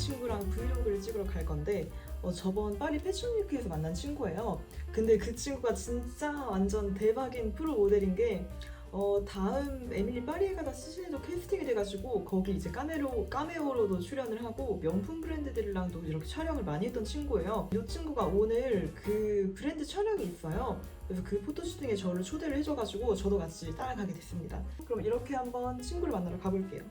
친구랑 브이로그를 찍으러 갈 건데 저번 파리 패션위크에서 만난 친구예요. 근데 그 친구가 진짜 완전 대박인 프로 모델인 게 다음 에밀리 파리에 가다 시즌에도 캐스팅이 돼가지고 거기 이제 까메오로도 출연을 하고 명품 브랜드들이랑도 이렇게 촬영을 많이 했던 친구예요. 이 친구가 오늘 그 브랜드 촬영이 있어요. 그래서 그 포토슈팅에 저를 초대를 해줘가지고 저도 같이 따라가게 됐습니다. 그럼 이렇게 한번 친구를 만나러 가볼게요.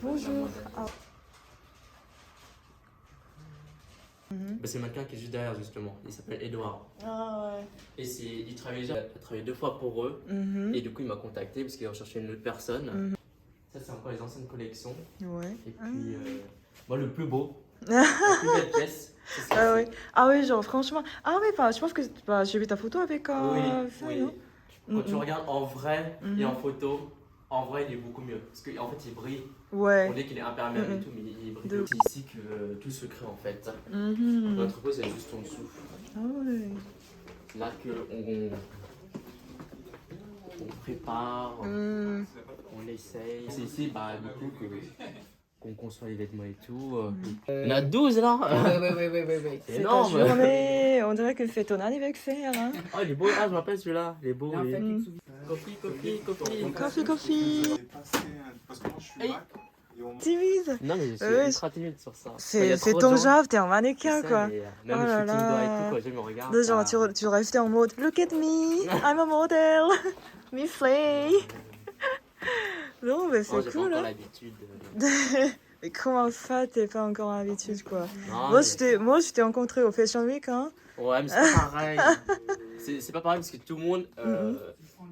Bonjour. C'est le mannequin qui est juste derrière justement, il s'appelle Edouard. Ah ouais. Et il travaille déjà, il a travaillé 2 fois pour eux et du coup il m'a contacté parce qu'il recherchait une autre personne. Ça c'est encore les anciennes collections. Ouais. Et puis moi le plus beau, la plus belle pièce. Ah ouais. Ah ouais, genre franchement. Ah ouais, je pense que j'ai vu ta photo avec Oui, ça, oui. non? Quand tu regardes en vrai et en photo, en vrai il est beaucoup mieux parce qu'en fait il brille. Ouais. On dit qu'il est imperméable et tout, mais il brille. De- C'est ici que tout se crée en fait. L'entrepôt c'est juste en dessous. Ah ouais. Là que on prépare, on essaye. C'est ici bah, du coup qu'on conçoit les vêtements et tout. On a 12 là. Ouais. C'est C'est ta énorme. journée. On dirait que c'est ton anniversaire. Hein. Oh il est beau, ah je m'appelle celui-là, il est beau. Coffee. Coffee. Parce que moi je suis Mac et on Timide. Non mais je suis Ouais, ultra timide sur ça. C'est ton job, t'es un mannequin quoi. Même Oh le là shooting d'or et là. tout, quand je me regarde. De genre, ça- tu restais en mode look at me, I'm a model, Miss Slay. Non, mais Oh, c'est j'ai pas cool encore hein. l'habitude. Mais comment ça, t'es pas encore habitude quoi? Non, Moi, mais- je t'ai rencontré au Fashion Week hein. Ouais, mais c'est pas pareil. C'est pas pareil parce que tout le monde.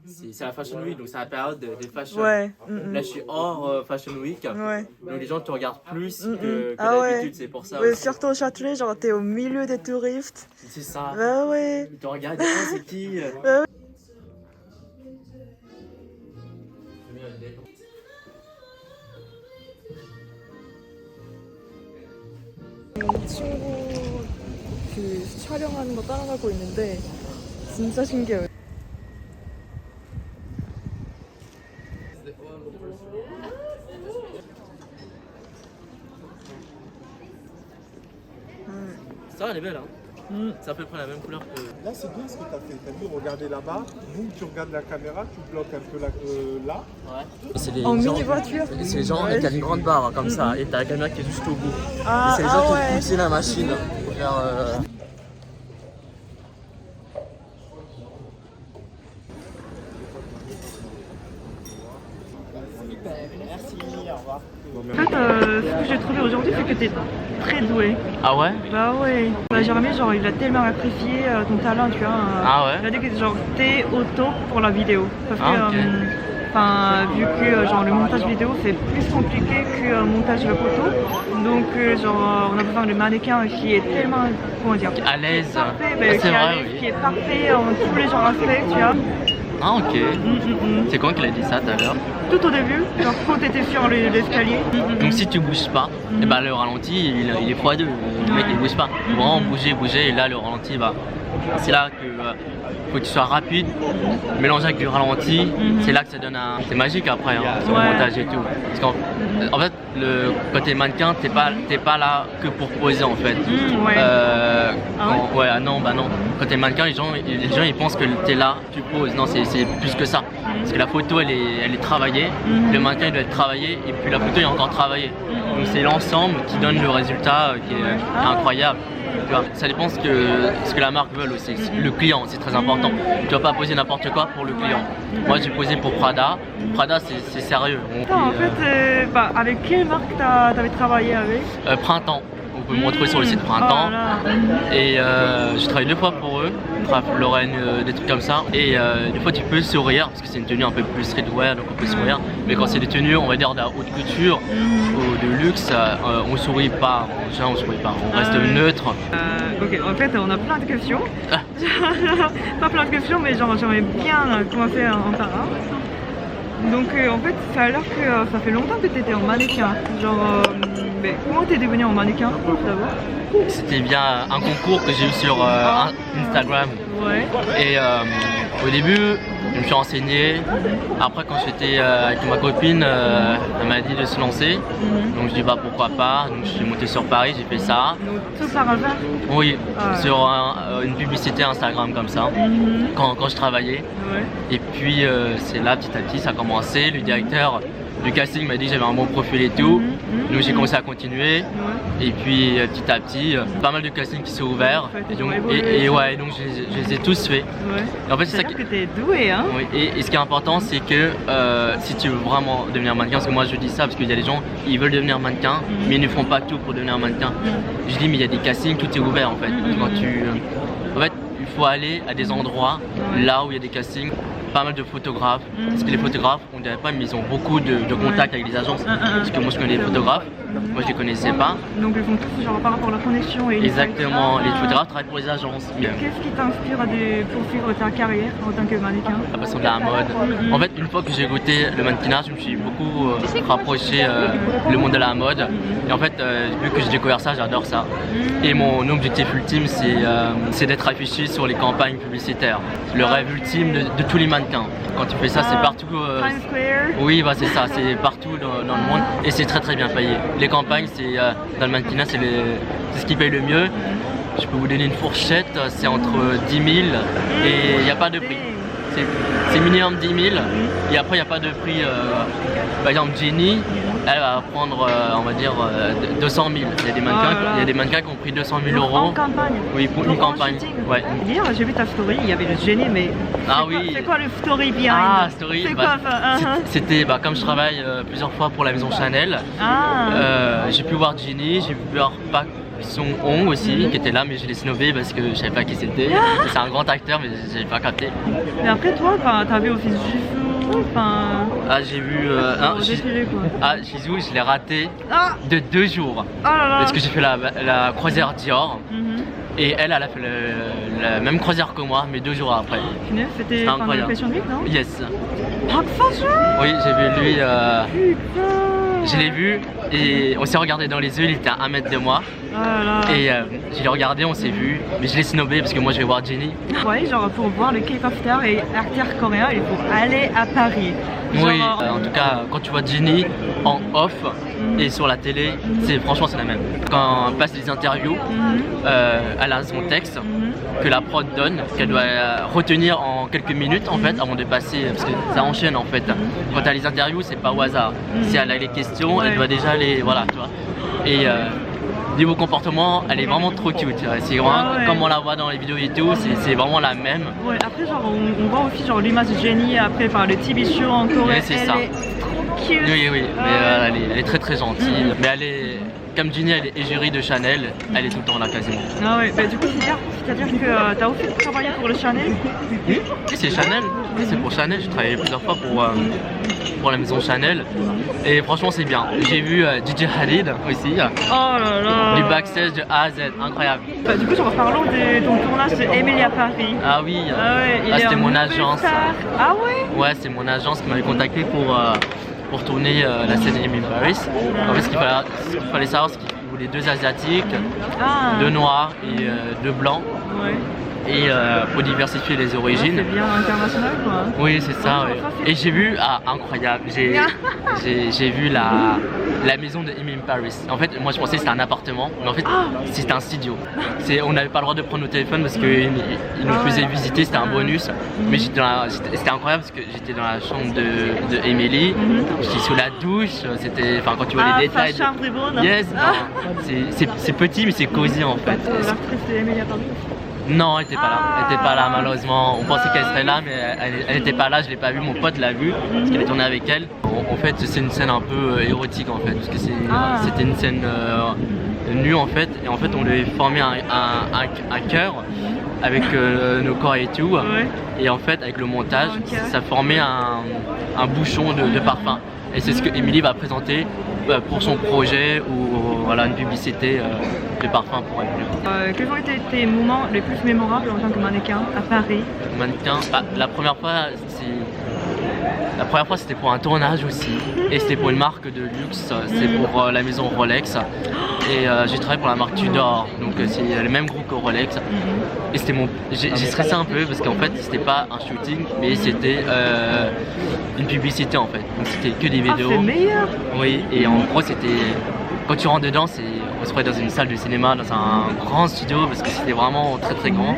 C'est la Fashion Week, donc c'est la période des fashions. Ouais. Là, je suis hors Fashion Week. Ouais. Donc les gens te regardent plus que Ah ouais. d'habitude, c'est pour ça. Ouais, aussi. surtout au Châtelet, genre t'es au milieu des touristes. C'est ça. Bah ouais. Ils te regardent, ah, c'est qui 친구 그 촬영하는 거 따라가고 있는데 진짜 신기해요. Ça, elle est belle, hein. C'est à peu près la même couleur que. Là, c'est bien ce que tu as fait. Tu as vu, regarder là-bas. Boum, tu regardes la caméra, tu bloques un peu là. Ouais. C'est les En gens- mini voiture. C'est les gens, Ouais. t'as une grande barre comme ça, et t'as la caméra qui est juste au bout. Ah, Et c'est les gens qui ouais. poussent la machine pour faire. En fait, ce que j'ai trouvé aujourd'hui, c'est que t'es très doué. Ah ouais? Bah ouais. Bah, Jérémy, genre, il a tellement apprécié ton talent, tu vois. Ah ouais? Il a dit que genre, t'es au top pour la vidéo. Parce Ah, ok. que, vu que genre, le montage vidéo, c'est plus compliqué que le montage photo. Donc, genre, on a besoin de mannequin qui est tellement, comment dire, À l'aise. parfait, Ah, bah, c'est qui, vrai, qui oui. est parfait en tous les genres aspects, tu vois. Ah ok. C'est quand qu'il a dit ça tout à l'heure? Tout au début, genre quand t'étais sur l'escalier. Donc si tu bouges pas, et bah le ralenti il est x2, le mec il bouge pas. Faut vraiment bouger et là le ralenti bah c'est là que faut que tu sois rapide, mélangé avec du ralenti, c'est là que ça donne un. C'est magique après hein, sur le Ouais. montage et tout. Parce qu'en en fait quand t'es mannequin t'es pas là que pour poser en fait. Ouais. Ouais ah non bah non. Quand t'es mannequin les gens ils pensent que t'es là, tu poses. Non c'est plus que ça. Parce que la photo elle est travaillée, le mannequin il doit être travaillé et puis la photo est encore travaillée. Donc c'est l'ensemble qui donne le résultat qui est incroyable. Tu vois, ça dépend ce que la marque veut aussi. Le client c'est très important. Tu vas pas poser n'importe quoi pour le client. Moi j'ai posé pour Prada. Prada c'est sérieux. En fait, avec quelle marque t'avais travaillé avec? Printemps. Vous pouvez me retrouver sur le site Printemps. Oh Et j'ai travaillé 2 fois pour eux, Ralph Lauren, des trucs comme ça. Et des fois tu peux sourire, parce que c'est une tenue un peu plus streetwear, donc on peut sourire. Mais quand c'est des tenues, on va dire de la haute couture ou de luxe, on sourit pas. En général, on sourit pas, on reste neutre. Ok, en fait, on a plein de questions. Pas plein de questions, mais genre j'aimerais bien commencer en par un. Donc en fait, ça a l'air que ça fait longtemps que tu étais en mannequin. Genre, mais comment t'es devenu en mannequin d'abord? C'était bien un concours que j'ai eu sur Instagram. Ouais. Et Au début, je me suis renseigné. Après, quand j'étais avec ma copine, elle m'a dit de se lancer. Donc je dis bah pourquoi pas. Donc je suis monté sur Paris, j'ai fait ça. Donc tout par hasard. Oui, Ah. sur une publicité Instagram comme ça, quand je travaillais. Ouais. Et puis c'est là petit à petit ça a commencé. Le directeur du casting m'a dit que j'avais un bon profil et tout. Donc j'ai commencé à continuer. Et puis petit à petit, pas mal de castings qui sont ouverts. Ouais, Et donc, ils ont évolué. et ouais, donc je les ai tous faits. Ouais. Et en fait, c'est ça C'est-à-dire qui... que t'es doué, hein. Oui, et ce qui est important, c'est que si tu veux vraiment devenir mannequin, parce que moi je dis ça parce qu'il y a des gens, ils veulent devenir mannequin, mais ils ne font pas tout pour devenir mannequin. Je dis, mais il y a des castings, tout est ouvert en fait. Quand en fait, il faut aller à des endroits là où il y a des castings, pas mal de photographes. Parce que les photographes, on dirait pas, mais ils ont beaucoup de contacts avec les agences. Parce que moi je connais les photographes, moi je les connaissais pas. Donc ils font tout genre par rapport à la connexion et Exactement, les Ah. photographes travaillent pour les agences. Qu'est-ce qui t'inspire pour suivre ta carrière en tant que mannequin? La passion de la mode. En fait, une fois que j'ai goûté le mannequinat, je me suis beaucoup rapproché le monde de la mode. Et en fait, vu que j'ai découvert ça, j'adore ça. Et mon objectif ultime, c'est d'être affiché sur les campagnes publicitaires. Le rêve ultime de tous les mannequins. Quand tu fais ça, c'est partout. Times Square. Oui, bah, c'est ça, c'est partout dans le monde et c'est très très bien payé. Les campagnes, dans le mannequinat, c'est ce qui paye le mieux. Je peux vous donner une fourchette, c'est entre 10 000 et il n'y a pas de prix. C'est minimum 10 000 et après il n'y a pas de prix. Par exemple, Jenny, elle va prendre, on va dire, 200 000. Il y a des mannequins qui ont pris 200 000 euros. En campagne. Oui, pour une Donc, en campagne. shooting. Ouais. Hier, j'ai vu ta story, il y avait le génie, mais. Ah c'est quoi- oui. C'est quoi le story behind? Ah, story. C'est bah, quoi ça? C'était comme je travaille plusieurs fois pour la maison Chanel. Ah. J'ai pu voir Ginny, j'ai pu voir Park Sung-hong aussi, qui était là, mais je l'ai snobé parce que je savais pas qui c'était. C'est un grand acteur, mais j'avais pas capté. Mais après, toi, t'as vu Office Jifu, enfin. Ah, j'ai vu. au défilé, quoi. Ah, Shizou, je l'ai raté Ah. de 2 jours. Oh là là. Parce que j'ai fait la croisière Dior. Et elle a fait la même croisière que moi, mais 2 jours après. Punaise, c'était pendant incroyable. le Fashion Week, non? Yes. Park Seo-joon. Oui, j'ai vu lui. Putain. Je l'ai vu et on s'est regardé dans les yeux, il était à 1 mètre de moi. Oh là là. Et je l'ai regardé, on s'est vu, mais je l'ai snobé parce que moi je vais voir Jenny. Ouais, genre pour voir le K-pop star et acteur coréen, il faut aller à Paris. Oui, Genre, en tout cas, quand tu vois Jenny en off et sur la télé, franchement c'est la même. Quand elle passe les interviews, elle a son texte que la prod donne, qu'elle doit retenir en quelques minutes en fait avant de passer, parce que ça enchaîne en fait. Quand elle a les interviews, c'est pas au hasard. Si elle a les questions, elle doit déjà les. Voilà, tu vois. Et niveau comportement, elle est vraiment trop cute. C'est vraiment Ah ouais. comme on la voit dans les vidéos et tout, c'est vraiment la même. Ouais, après genre on voit aussi genre l'image de Jennie après par le TV show en Corée, Ouais, c'est elle ça. est trop cute. Oui, oui, Ah mais ouais. elle est très très gentille. Mais elle est, comme Ginny, elle est égérie de Chanel, elle est tout le temps là quasiment. Ah ouais, bah du coup c'est-à-dire que t'as aussi travaillé pour le Chanel. Oui, c'est Chanel, oui, c'est pour Chanel. J'ai travaillé plusieurs fois pour la maison Chanel et franchement c'est bien. J'ai vu DJ Khalid aussi, Oh là là. du backstage de A à Z, incroyable. Bah, du coup genre parlons de ton tournage de Emily à Paris. Ah oui, Ah ouais, il est c'était en mon nouvelle agence. star. Ah ouais. Ouais, c'est mon agence qui m'avait contacté pour tourner la scène Emily Paris. En fait, ce qu'il fallait savoir, c'est qu'il voulait 2 asiatiques, Ah. 2 noirs et 2 blancs. Ouais. Et pour diversifier les origines. C'est bien international quoi. Oui, c'est ça. Ouais, Ouais. ça, c'est Et j'ai vu, incroyable, j'ai vu la maison de Emily Paris. En fait, moi je pensais que c'était un appartement, mais en fait c'était un studio. On n'avait pas le droit de prendre nos téléphones parce qu'ils nous faisaient visiter, c'était un bonus. Mais c'était incroyable parce que j'étais dans la chambre de Emily, j'étais sous la douche, quand tu vois les détails. Sa chambre est bonne. Yes, c'est petit mais c'est cosy en fait. L'actrice de Emily à Paris. Non, elle était pas là. Elle était pas là malheureusement. On pensait qu'elle serait là, mais elle n'était pas là. Je l'ai pas vue. Mon pote l'a vue parce qu'il a tourné avec elle. En fait, c'est une scène un peu érotique en fait, parce que c'était une scène nue en fait. Et en fait, on lui avait formé un cœur avec nos corps et tout. Ouais. Et en fait, avec le montage, Ok. ça formait un bouchon de parfum. Et c'est ce que Emily va présenter pour son projet ou voilà une publicité de parfum pour elle. Quels ont été tes moments les plus mémorables en tant que mannequin à Paris? Mannequin, la première fois c'était pour un tournage aussi et c'était pour une marque de luxe, c'est pour la maison Rolex et j'ai travaillé pour la marque Tudor, donc c'est le même groupe que Rolex. Et c'était j'ai stressé un peu parce qu'en fait c'était pas un shooting, mais c'était une publicité en fait. Donc c'était que des vidéos. C'est meilleur. Oui, et en gros c'était quand tu rentres dedans, on se croyait dans une salle de cinéma, dans un grand studio parce que c'était vraiment très très grand.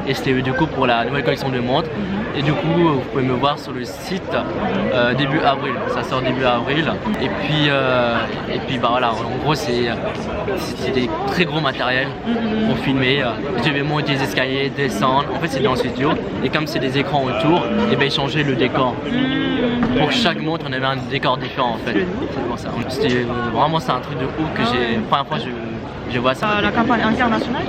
Et c'était du coup pour la nouvelle collection de montres. Et du coup, vous pouvez me voir sur le site début avril. Ça sort début avril. Et puis bah voilà, en gros c'est des très gros matériels pour filmer. Je devais monter des escaliers, descendre. En fait c'est dans le studio. Et comme c'est des écrans autour, et ben ils changeaient le décor. Pour chaque montre, on avait un décor différent en fait. C'est pour ça. C'était vraiment c'est un truc de ouf que j'ai. La première fois je vois ça. La campagne internationale?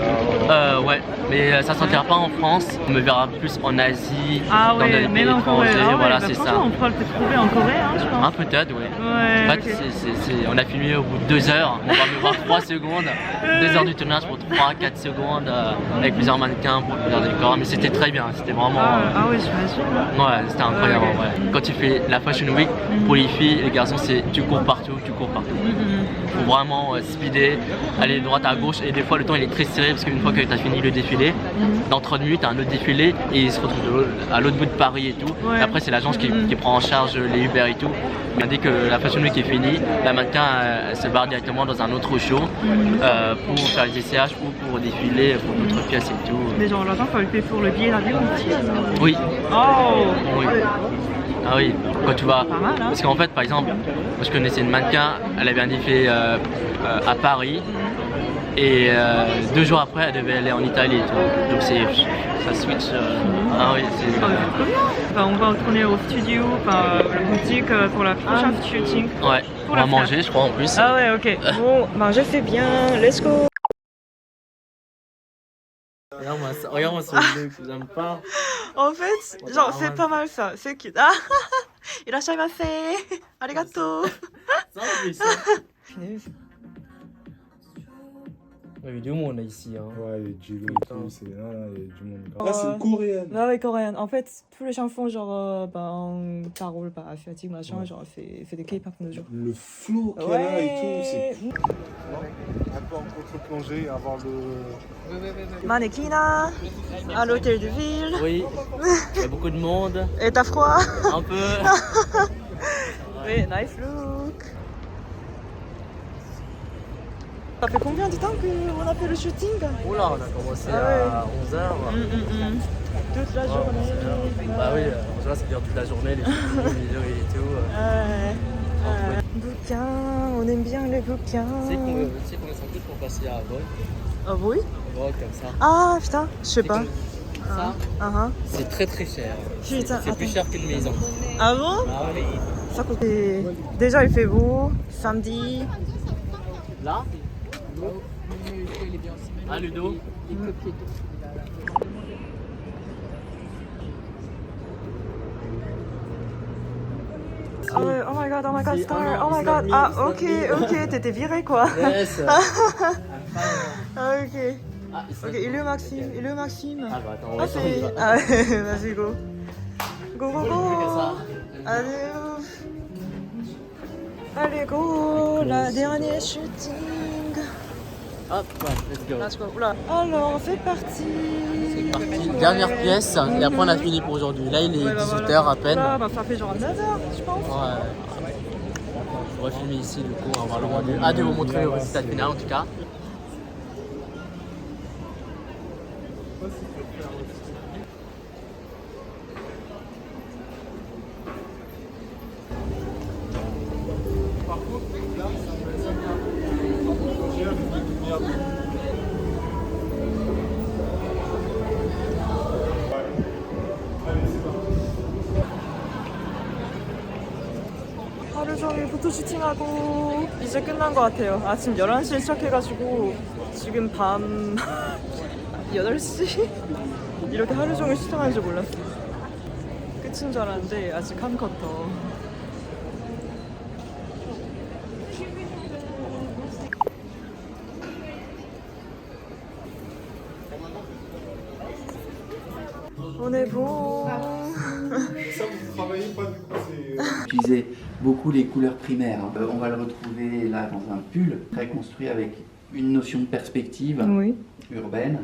Ouais, mais ça sortira pas en France. On me verra plus en Asie, Ah dans des ouais, pays même en Corée. étrangers. Ah ouais, voilà, bah c'est ça. franchement, on pourra le trouver en Corée, hein, je pense. Ah peut-être, oui. Ouais, En fait, ok. on a filmé au bout de 2 heures. On va me voir 3 secondes. 2 heures du tournage pour 3-4 secondes avec plusieurs mannequins pour plusieurs décors. Mais c'était très bien. C'était vraiment. Ah ouais, j'imagine. Ouais, c'était incroyable. Ok. Ouais. Quand tu fais la Fashion Week, pour les filles et les garçons, c'est tu cours partout, tu cours partout. Faut vraiment speeder, aller de droite à gauche. Et des fois, le temps il est très serré parce qu'une fois que tu as fini le défilé, dans 30 minutes, tu as un autre défilé et il se retrouve à l'autre bout de Paris et tout. Ouais. Et après, c'est l'agence qui prend en charge les Uber et tout. Mais dès que la Fashion Week est finie, la mannequin elle se barre directement dans un autre show pour faire les essayages ou pour défiler pour d'autres pièces et tout. Mais genre, l'argent, il faut le payer pour le billet d'avion aussi. Oui. Oh Oui. Ah oui, quand tu vas. Pas mal, hein. Parce qu'en fait, par exemple, moi je connaissais une mannequin, elle avait un défilé à Paris. Et 2 jours après, elle devait aller en Italie et tout. Donc ça switch. Ah oui, c'est. Enfin, on va retourner au studio, enfin, la boutique pour la prochaine shooting. Ouais, Pour on la va faire. manger, je crois en plus. Ah ouais, ok. Bon, ben je fais bien, let's go. Regarde-moi ce look, j'aime pas. En fait, genre, c'est pas mal ça, c'est cute. Ah, irashaimase, arigato. Il y a du monde ici. Hein. Ouais, il y a du lot et tout, il y a du monde. Là, c'est une coréenne. Ah ouais, coréenne. En fait, tous les chansons, genre, en parole, asiatique, machin, genre, fait des K-pop de nos jours. Le flow qu'elle a et tout, c'est un peu en contre-plongée, avoir le... Mannequinat, à l'hôtel de ville. Oui, il y a beaucoup de monde. Et t'as froid? Un peu. Oui, nice look. Ça fait combien de temps qu'on a fait le shooting? Oula, on a commencé Ah ouais. à 11h. Toute la journée. Bah oui, en général ça dure toute la journée, les vidéos et tout. Ouais. Bouquins, on aime bien les bouquins. Tu sais combien ça coûte pour passer à Vogue? Ah oui? Vogue comme ça. Ah putain, je sais pas. Ça, c'est très très cher. Putain, C'est plus cher qu'une maison. Ah bon? Ah oui. Ça coûte. Déjà il fait beau, samedi. Là? Ah, Ludo? Ah ouais, oh my god, Star, oh my god. Ah ok, t'étais viré quoi. Yes. Ah ok. Ah, Ok, il est où Maxime? Ah bah attends, on Ah va c'est... essayer. Ah ouais, vas-y go. Go go go. Allez ouf. Allez go, la dernière shooting. Hop, ouais, let's go. Let's go. Oula. Alors, c'est parti. C'est parti. Dernière pièce, et après on a fini pour aujourd'hui. Là il est 18h à peine. Là, bah, ça fait genre 9h, je pense. Ouais. On va filmer ici du coup, on va avoir le rendu. De vous montrer le résultat final en tout cas. Par contre, là, ça peut être sympa. Quand j'ai avec des lumières. Allez, c'est parti. 하루 종일 포토슈팅하고 이제 끝난 것 같아요. 아침 11시에 시작해가지고 지금 밤 8시? 이렇게 하루 종일 슈팅하는 줄 몰랐어요. 끝인 줄 알았는데 아직 한 컷 더. On est bon. Ça, vous travaillez pas du coup, c'est... Utilisait beaucoup les couleurs primaires. On va le retrouver là dans un pull très construit avec une notion de perspective Oui. urbaine.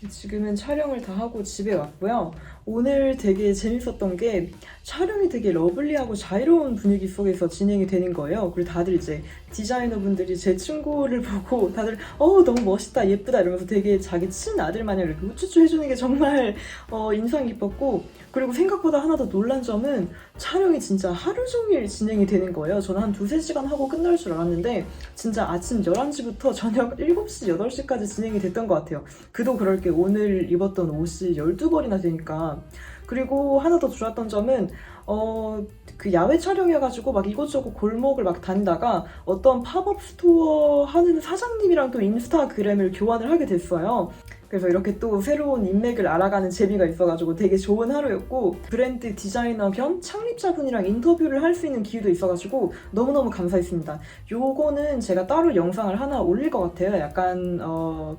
지금은 촬영을 다 하고 집에 왔고요. 오늘 되게 재밌었던 게 촬영이 되게 러블리하고 자유로운 분위기 속에서 진행이 되는 거예요. 그리고 다들 이제 디자이너분들이 제 친구를 보고 다들 너무 멋있다, 예쁘다 이러면서 되게 자기 친아들 마냥 이렇게 우쭈쭈 해주는 게 정말 인상 깊었고, 그리고 생각보다 하나 더 놀란 점은 촬영이 진짜 하루 종일 진행이 되는 거예요. 저는 한 2-3시간 하고 끝날 줄 알았는데 진짜 아침 11시부터 저녁 7시, 8시까지 진행이 됐던 것 같아요. 그도 그럴 게 오늘 입었던 옷이 12벌이나 되니까. 그리고 하나 더 좋았던 점은 그 야외 촬영이어가지고 막 이곳저곳 골목을 막 다니다가 어떤 팝업 스토어 하는 사장님이랑 또 인스타그램을 교환을 하게 됐어요. 그래서 이렇게 또 새로운 인맥을 알아가는 재미가 있어가지고 되게 좋은 하루였고, 브랜드 디자이너 겸 창립자분이랑 인터뷰를 할 수 있는 기회도 있어가지고 너무너무 감사했습니다. 요거는 제가 따로 영상을 하나 올릴 것 같아요. 약간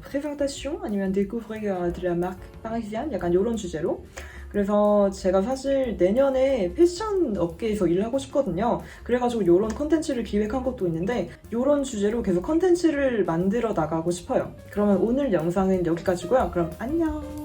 présentation 아니면 découvrir de la marque parisienne 약간 요런 주제로. 그래서 제가 사실 내년에 패션 업계에서 일을 하고 싶거든요. 그래가지고 이런 컨텐츠를 기획한 것도 있는데 이런 주제로 계속 컨텐츠를 만들어 나가고 싶어요. 그러면 오늘 영상은 여기까지고요. 그럼 안녕!